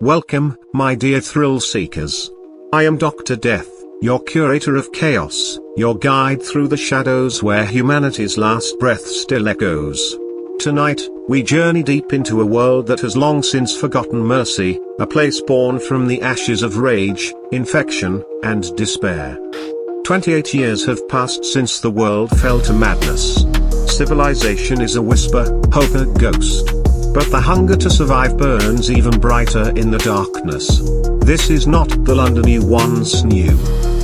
Welcome, my dear thrill seekers. I am Dr. Death, your curator of chaos, your guide through the shadows where humanity's last breath still echoes. Tonight, we journey deep into a world that has long since forgotten mercy, a place born from the ashes of rage, infection, and despair. 28 years have passed since the world fell to madness. Civilization is a whisper, hope a ghost. But the hunger to survive burns even brighter in the darkness. This is not the London you once knew.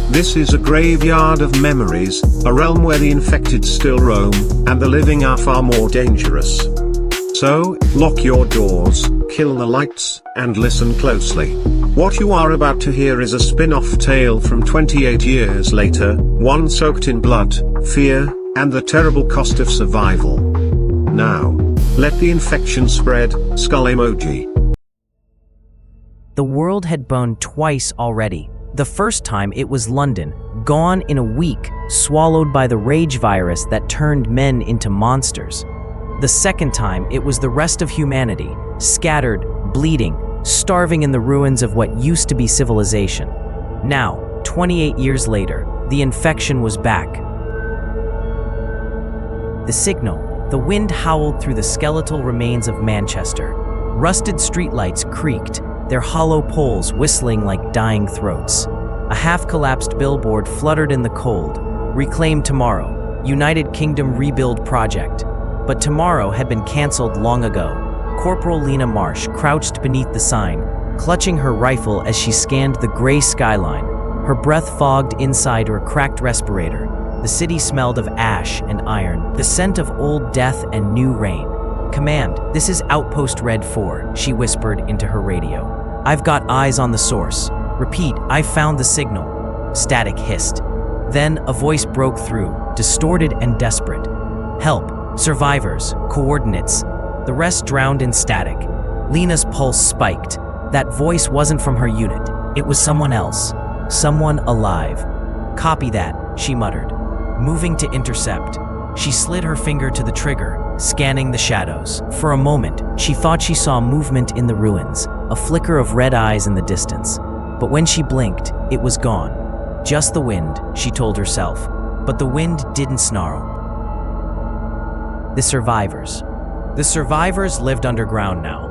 This is a graveyard of memories, a realm where the infected still roam, and the living are far more dangerous. So, lock your doors, kill the lights, and listen closely. What you are about to hear is a spin-off tale from 28 years later, one soaked in blood, fear, and the terrible cost of survival. Now, let the infection spread, skull emoji. The world had burned twice already. The first time it was London, gone in a week, swallowed by the rage virus that turned men into monsters. The second time it was the rest of humanity, scattered, bleeding, starving in the ruins of what used to be civilization. Now, 28 years later, the infection was back. The signal. The wind howled through the skeletal remains of Manchester. Rusted streetlights creaked, their hollow poles whistling like dying throats. A half-collapsed billboard fluttered in the cold. Reclaim Tomorrow, United Kingdom Rebuild Project. But tomorrow had been cancelled long ago. Corporal Lena Marsh crouched beneath the sign, clutching her rifle as she scanned the gray skyline, her breath fogged inside her cracked respirator. The city smelled of ash and iron, the scent of old death and new rain. "Command, this is Outpost Red 4, she whispered into her radio. "I've got eyes on the source. Repeat, I've found the signal." Static hissed. Then a voice broke through, distorted and desperate. "Help, survivors, coordinates." The rest drowned in static. Lena's pulse spiked. That voice wasn't from her unit. It was someone else. Someone alive. "Copy that," she muttered. Moving to intercept, she slid her finger to the trigger, scanning the shadows. For a moment, she thought she saw movement in the ruins, a flicker of red eyes in the distance. But when she blinked, it was gone. Just the wind, she told herself. But the wind didn't snarl. The survivors. The survivors lived underground now.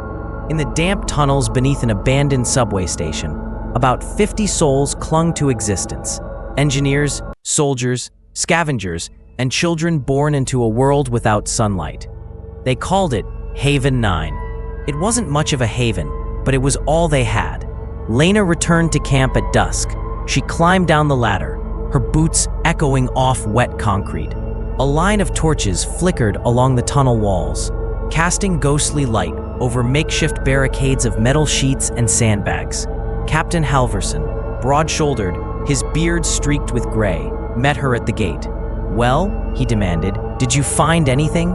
In the damp tunnels beneath an abandoned subway station, about 50 souls clung to existence. Engineers, soldiers, scavengers, and children born into a world without sunlight. They called it Haven 9. It wasn't much of a haven, but it was all they had. Lena returned to camp at dusk. She climbed down the ladder, her boots echoing off wet concrete. A line of torches flickered along the tunnel walls, casting ghostly light over makeshift barricades of metal sheets and sandbags. Captain Halverson, broad-shouldered, his beard streaked with gray, met her at the gate. "Well," he demanded, "did you find anything?"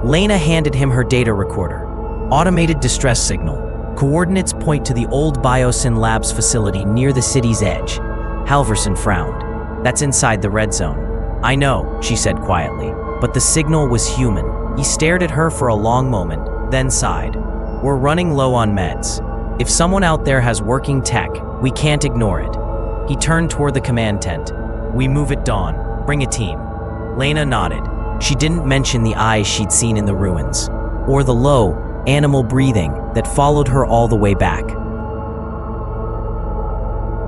Lena handed him her data recorder. "Automated distress signal. Coordinates point to the old Biosyn Labs facility near the city's edge." Halverson frowned. "That's inside the red zone." "I know," she said quietly, but the signal was human. He stared at her for a long moment, then sighed. "We're running low on meds. If someone out there has working tech, we can't ignore it." He turned toward the command tent. "We move at dawn. Bring a team." Lena nodded. She didn't mention the eyes she'd seen in the ruins, or the low, animal breathing that followed her all the way back.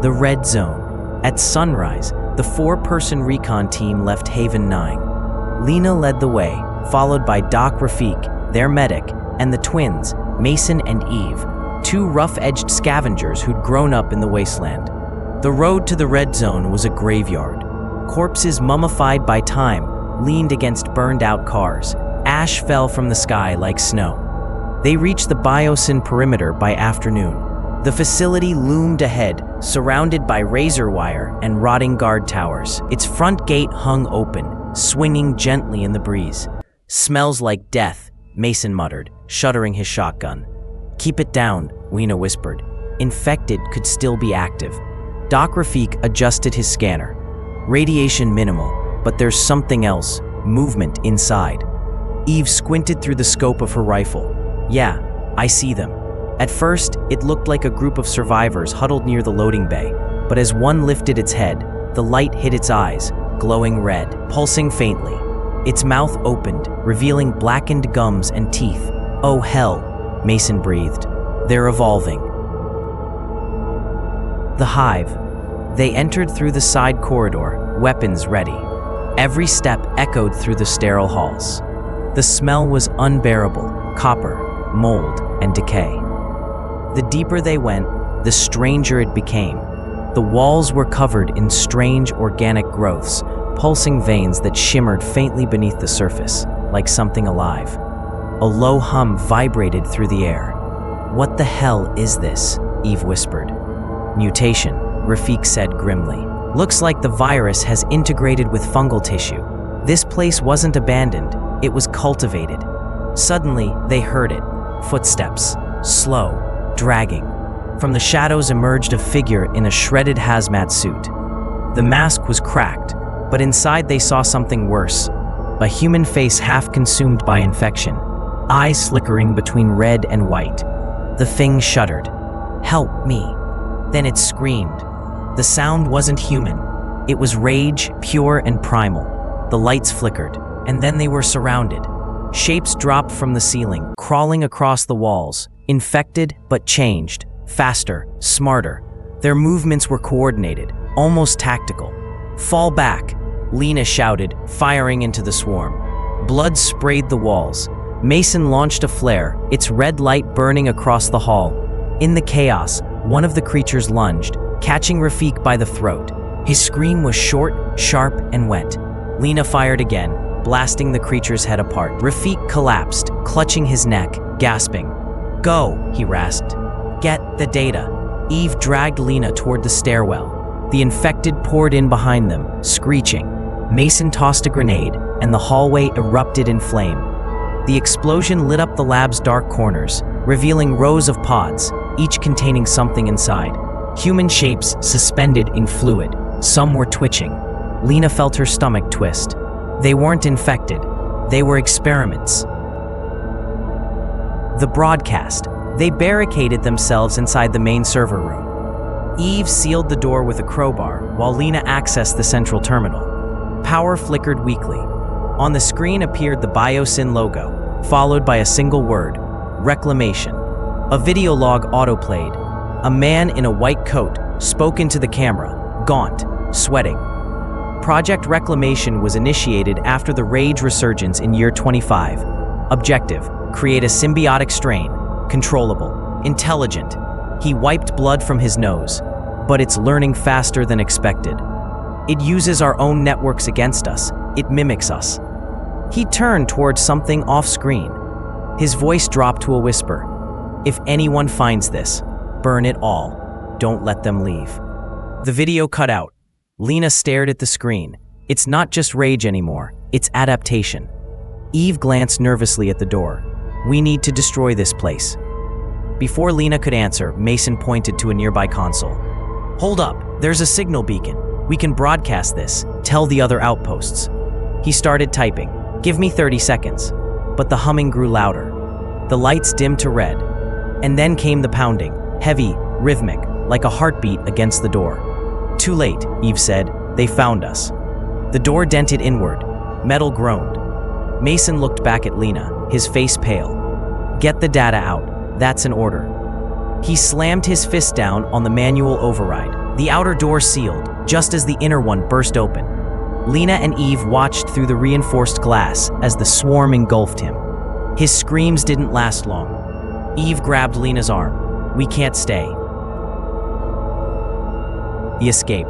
The Red Zone. At sunrise, the 4-person recon team left Haven 9. Lena led the way, followed by Doc Rafik, their medic, and the twins, Mason and Eve, 2 rough-edged scavengers who'd grown up in the wasteland. The road to the Red Zone was a graveyard. Corpses mummified by time leaned against burned-out cars. Ash fell from the sky like snow. They reached the Biosyn perimeter by afternoon. The facility loomed ahead, surrounded by razor wire and rotting guard towers. Its front gate hung open, swinging gently in the breeze. "Smells like death," Mason muttered, shuttering his shotgun. "Keep it down," Lena whispered. Infected could still be active. Doc Rafik adjusted his scanner. Radiation minimal, but there's something else, movement inside. Eve squinted through the scope of her rifle. "Yeah, I see them. At first, it looked like a group of survivors huddled near the loading bay, but as one lifted its head, the light hit its eyes, glowing red, pulsing faintly. Its mouth opened, revealing blackened gums and teeth. "Oh hell," Mason breathed. "They're evolving." The hive. They entered through the side corridor, weapons ready. Every step echoed through the sterile halls. The smell was unbearable: copper, mold, and decay. The deeper they went, the stranger it became. The walls were covered in strange organic growths, pulsing veins that shimmered faintly beneath the surface, like something alive. A low hum vibrated through the air. "What the hell is this?" Eve whispered. "Mutation," Rafik said grimly. "Looks like the virus has integrated with fungal tissue. This place wasn't abandoned, it was cultivated." Suddenly, they heard it. Footsteps. Slow. Dragging. From the shadows emerged a figure in a shredded hazmat suit. The mask was cracked, but inside they saw something worse. A human face half consumed by infection, eyes flickering between red and white. The thing shuddered. "Help me." Then it screamed. The sound wasn't human. It was rage, pure and primal. The lights flickered, and then they were surrounded. Shapes dropped from the ceiling, crawling across the walls, infected but changed, faster, smarter. Their movements were coordinated, almost tactical. "Fall back," Lena shouted, firing into the swarm. Blood sprayed the walls. Mason launched a flare, its red light burning across the hall. In the chaos, one of the creatures lunged, catching Rafik by the throat. His scream was short, sharp, and wet. Lena fired again, blasting the creature's head apart. Rafik collapsed, clutching his neck, gasping. "Go," he rasped. "Get the data." Eve dragged Lena toward the stairwell. The infected poured in behind them, screeching. Mason tossed a grenade, and the hallway erupted in flame. The explosion lit up the lab's dark corners, revealing rows of pods, each containing something inside. Human shapes suspended in fluid. Some were twitching. Lena felt her stomach twist. They weren't infected. They were experiments. The broadcast. They barricaded themselves inside the main server room. Eve sealed the door with a crowbar, while Lena accessed the central terminal. Power flickered weakly. On the screen appeared the BioSyn logo, followed by a single word: reclamation. A video log autoplayed. A man in a white coat spoke into the camera, gaunt, sweating. Project Reclamation was initiated after the Rage resurgence in year 25. Objective: create a symbiotic strain, controllable, intelligent. He wiped blood from his nose, but it's learning faster than expected. It uses our own networks against us. It mimics us. He turned towards something off-screen. His voice dropped to a whisper. "If anyone finds this, burn it all. Don't let them leave." The video cut out. Lena stared at the screen. It's not just rage anymore, it's adaptation. Eve glanced nervously at the door. "We need to destroy this place." Before Lena could answer, Mason pointed to a nearby console. "Hold up, there's a signal beacon. We can broadcast this, tell the other outposts." He started typing. "Give me 30 seconds. But the humming grew louder. The lights dimmed to red. And then came the pounding, heavy, rhythmic, like a heartbeat against the door. "Too late," Eve said. "They found us." The door dented inward. Metal groaned. Mason looked back at Lena, his face pale. "Get the data out. That's an order." He slammed his fist down on the manual override. The outer door sealed, just as the inner one burst open. Lena and Eve watched through the reinforced glass as the swarm engulfed him. His screams didn't last long. Eve grabbed Lena's arm. "We can't stay." The escape.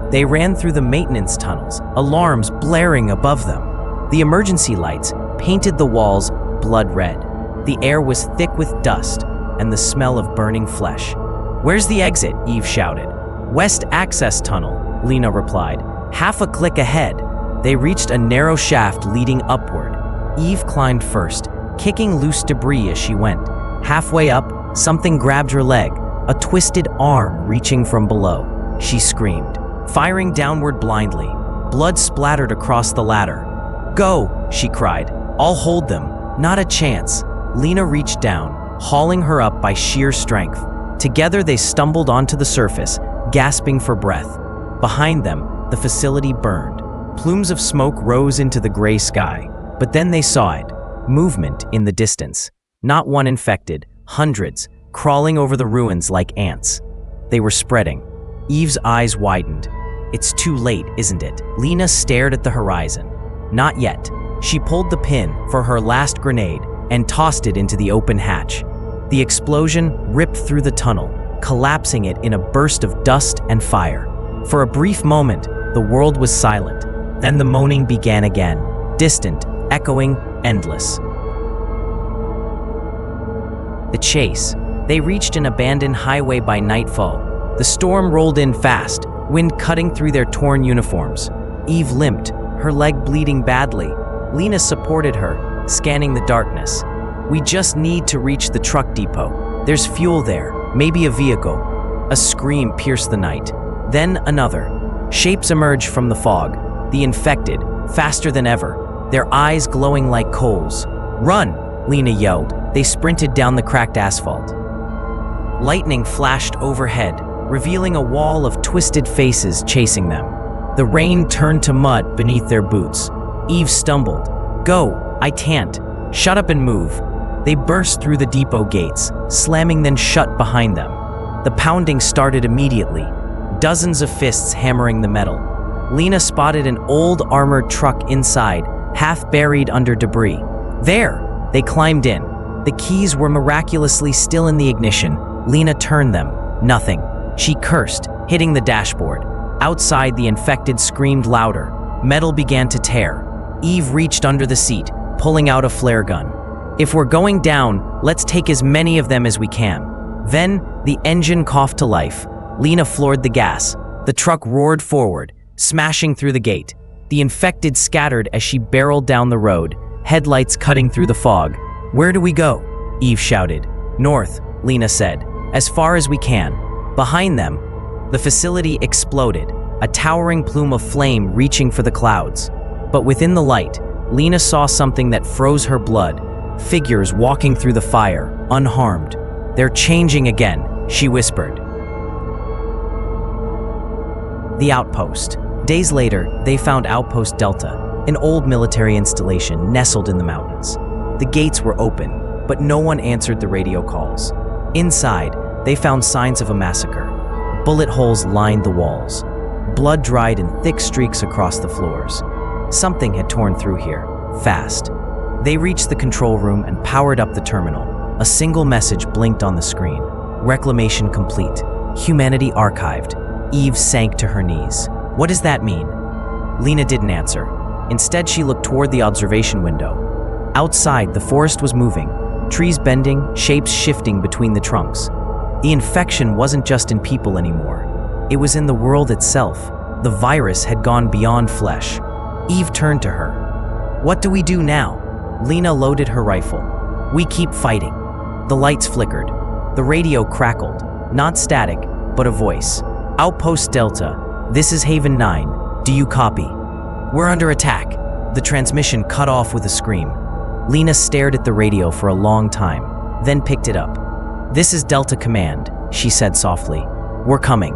They ran through the maintenance tunnels, alarms blaring above them. The emergency lights painted the walls blood red. The air was thick with dust and the smell of burning flesh. "Where's the exit?" Eve shouted. "West access tunnel," Lena replied. "Half a click ahead." They reached a narrow shaft leading upward. Eve climbed first, kicking loose debris as she went. Halfway up, something grabbed her leg, a twisted arm reaching from below. She screamed, firing downward blindly. Blood splattered across the ladder. "Go," she cried. "I'll hold them. Not a chance." Lena reached down, hauling her up by sheer strength. Together they stumbled onto the surface, gasping for breath. Behind them, the facility burned. Plumes of smoke rose into the gray sky. But then they saw it. Movement in the distance. Not one infected, hundreds, crawling over the ruins like ants. They were spreading. Eve's eyes widened. It's too late, isn't it? Lena stared at the horizon. Not yet. She pulled the pin for her last grenade and tossed it into the open hatch. The explosion ripped through the tunnel, collapsing it in a burst of dust and fire. For a brief moment, the world was silent. Then the moaning began again, distant, echoing, endless. The chase. They reached an abandoned highway by nightfall. The storm rolled in fast, wind cutting through their torn uniforms. Eve limped, her leg bleeding badly. Lena supported her, scanning the darkness. We just need to reach the truck depot. There's fuel there, maybe a vehicle. A scream pierced the night. Then another. Shapes emerged from the fog. The infected, faster than ever, their eyes glowing like coals. "Run!" Lena yelled. They sprinted down the cracked asphalt. Lightning flashed overhead, revealing a wall of twisted faces chasing them. The rain turned to mud beneath their boots. Eve stumbled. "Go! I can't. Shut up and move." They burst through the depot gates, slamming then shut behind them. The pounding started immediately, dozens of fists hammering the metal. Lena spotted an old armored truck inside, half buried under debris. There! They climbed in. The keys were miraculously still in the ignition. Lena turned them. Nothing. She cursed, hitting the dashboard. Outside, the infected screamed louder. Metal began to tear. Eve reached under the seat, pulling out a flare gun. "If we're going down, let's take as many of them as we can." Then, the engine coughed to life. Lena floored the gas. The truck roared forward, smashing through the gate. The infected scattered as she barreled down the road, headlights cutting through the fog. "Where do we go?" Eve shouted. "North," Lena said. "As far as we can." Behind them, the facility exploded, a towering plume of flame reaching for the clouds. But within the light, Lena saw something that froze her blood. Figures walking through the fire, unharmed. "They're changing again," she whispered. The outpost. Days later, they found Outpost Delta, an old military installation nestled in the mountains. The gates were open, but no one answered the radio calls. Inside, they found signs of a massacre. Bullet holes lined the walls. Blood dried in thick streaks across the floors. Something had torn through here, fast. They reached the control room and powered up the terminal. A single message blinked on the screen. "Reclamation complete. Humanity archived." Eve sank to her knees. "What does that mean?" Lena didn't answer. Instead, she looked toward the observation window. Outside, the forest was moving, trees bending, shapes shifting between the trunks. The infection wasn't just in people anymore. It was in the world itself. The virus had gone beyond flesh. Eve turned to her. "What do we do now?" Lena loaded her rifle. "We keep fighting." The lights flickered. The radio crackled. Not static, but a voice. "Outpost Delta, this is Haven 9. Do you copy?" "We're under attack." The transmission cut off with a scream. Lena stared at the radio for a long time, then picked it up. "This is Delta Command," she said softly. "We're coming."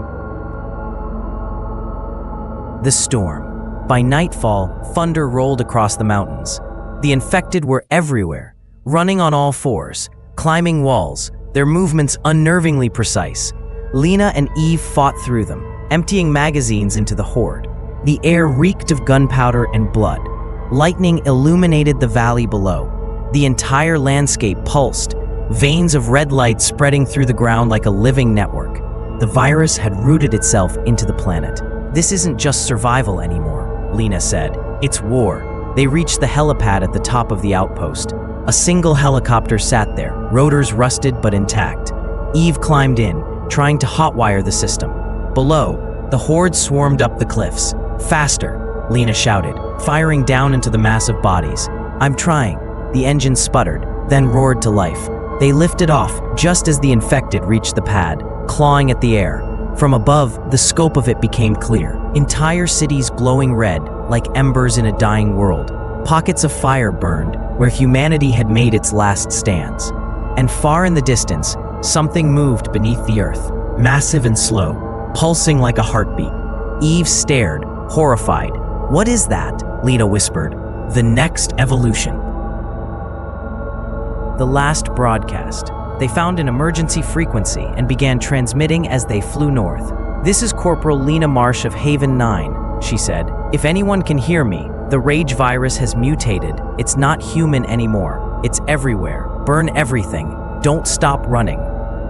The storm. By nightfall, thunder rolled across the mountains. The infected were everywhere, running on all fours, climbing walls, their movements unnervingly precise. Lena and Eve fought through them, emptying magazines into the horde. The air reeked of gunpowder and blood. Lightning illuminated the valley below. The entire landscape pulsed, veins of red light spreading through the ground like a living network. The virus had rooted itself into the planet. "This isn't just survival anymore," Lena said. "It's war." They reached the helipad at the top of the outpost. A single helicopter sat there, rotors rusted but intact. Eve climbed in, trying to hotwire the system. Below, the horde swarmed up the cliffs. "Faster," Lena shouted, firing down into the massive bodies. "I'm trying." The engine sputtered, then roared to life. They lifted off just as the infected reached the pad, clawing at the air. From above, the scope of it became clear. Entire cities glowing red, like embers in a dying world. Pockets of fire burned, where humanity had made its last stands. And far in the distance, something moved beneath the earth, massive and slow, pulsing like a heartbeat. Eve stared, horrified. "What is that?" Lena whispered. "The next evolution." The last broadcast. They found an emergency frequency and began transmitting as they flew north. "This is Corporal Lena Marsh of Haven 9, she said. "If anyone can hear me, the rage virus has mutated. It's not human anymore. It's everywhere. Burn everything. Don't stop running."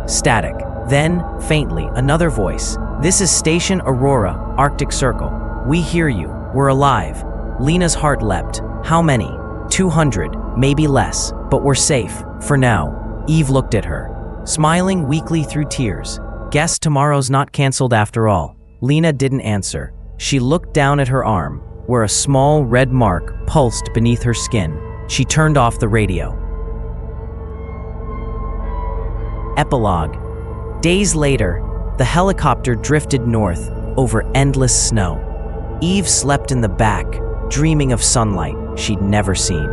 Static. Then, faintly, another voice. "This is Station Aurora, Arctic Circle. We hear you. We're alive." Lena's heart leapt. "How many?" 200, maybe less, but we're safe, for now." Eve looked at her, smiling weakly through tears. "Guess tomorrow's not canceled after all." Lena didn't answer. She looked down at her arm, where a small red mark pulsed beneath her skin. She turned off the radio. Epilogue. Days later, the helicopter drifted north over endless snow. Eve slept in the back, dreaming of sunlight she'd never seen.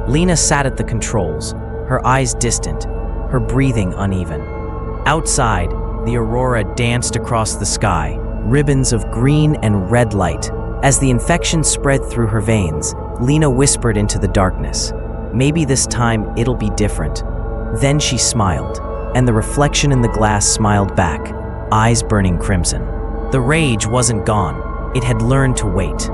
Lena sat at the controls, her eyes distant, her breathing uneven. Outside, the aurora danced across the sky, ribbons of green and red light. As the infection spread through her veins, Lena whispered into the darkness, "Maybe this time it'll be different." Then she smiled, and the reflection in the glass smiled back, eyes burning crimson. The rage wasn't gone. It had learned to wait.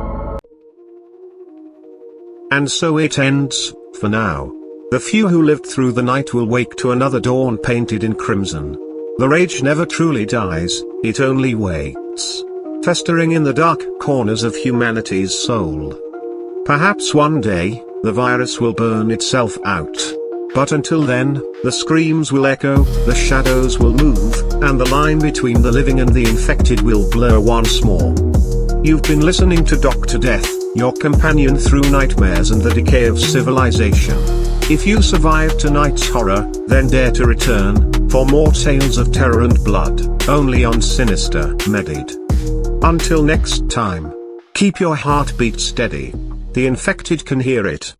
And so it ends, for now. The few who lived through the night will wake to another dawn painted in crimson. The rage never truly dies, it only waits, festering in the dark corners of humanity's soul. Perhaps one day, the virus will burn itself out. But until then, the screams will echo, the shadows will move, and the line between the living and the infected will blur once more. You've been listening to Dr. Death, your companion through nightmares and the decay of civilization. If you survived tonight's horror, then dare to return, for more tales of terror and blood, only on SinisterMediaHD. Until next time, keep your heartbeat steady. The infected can hear it.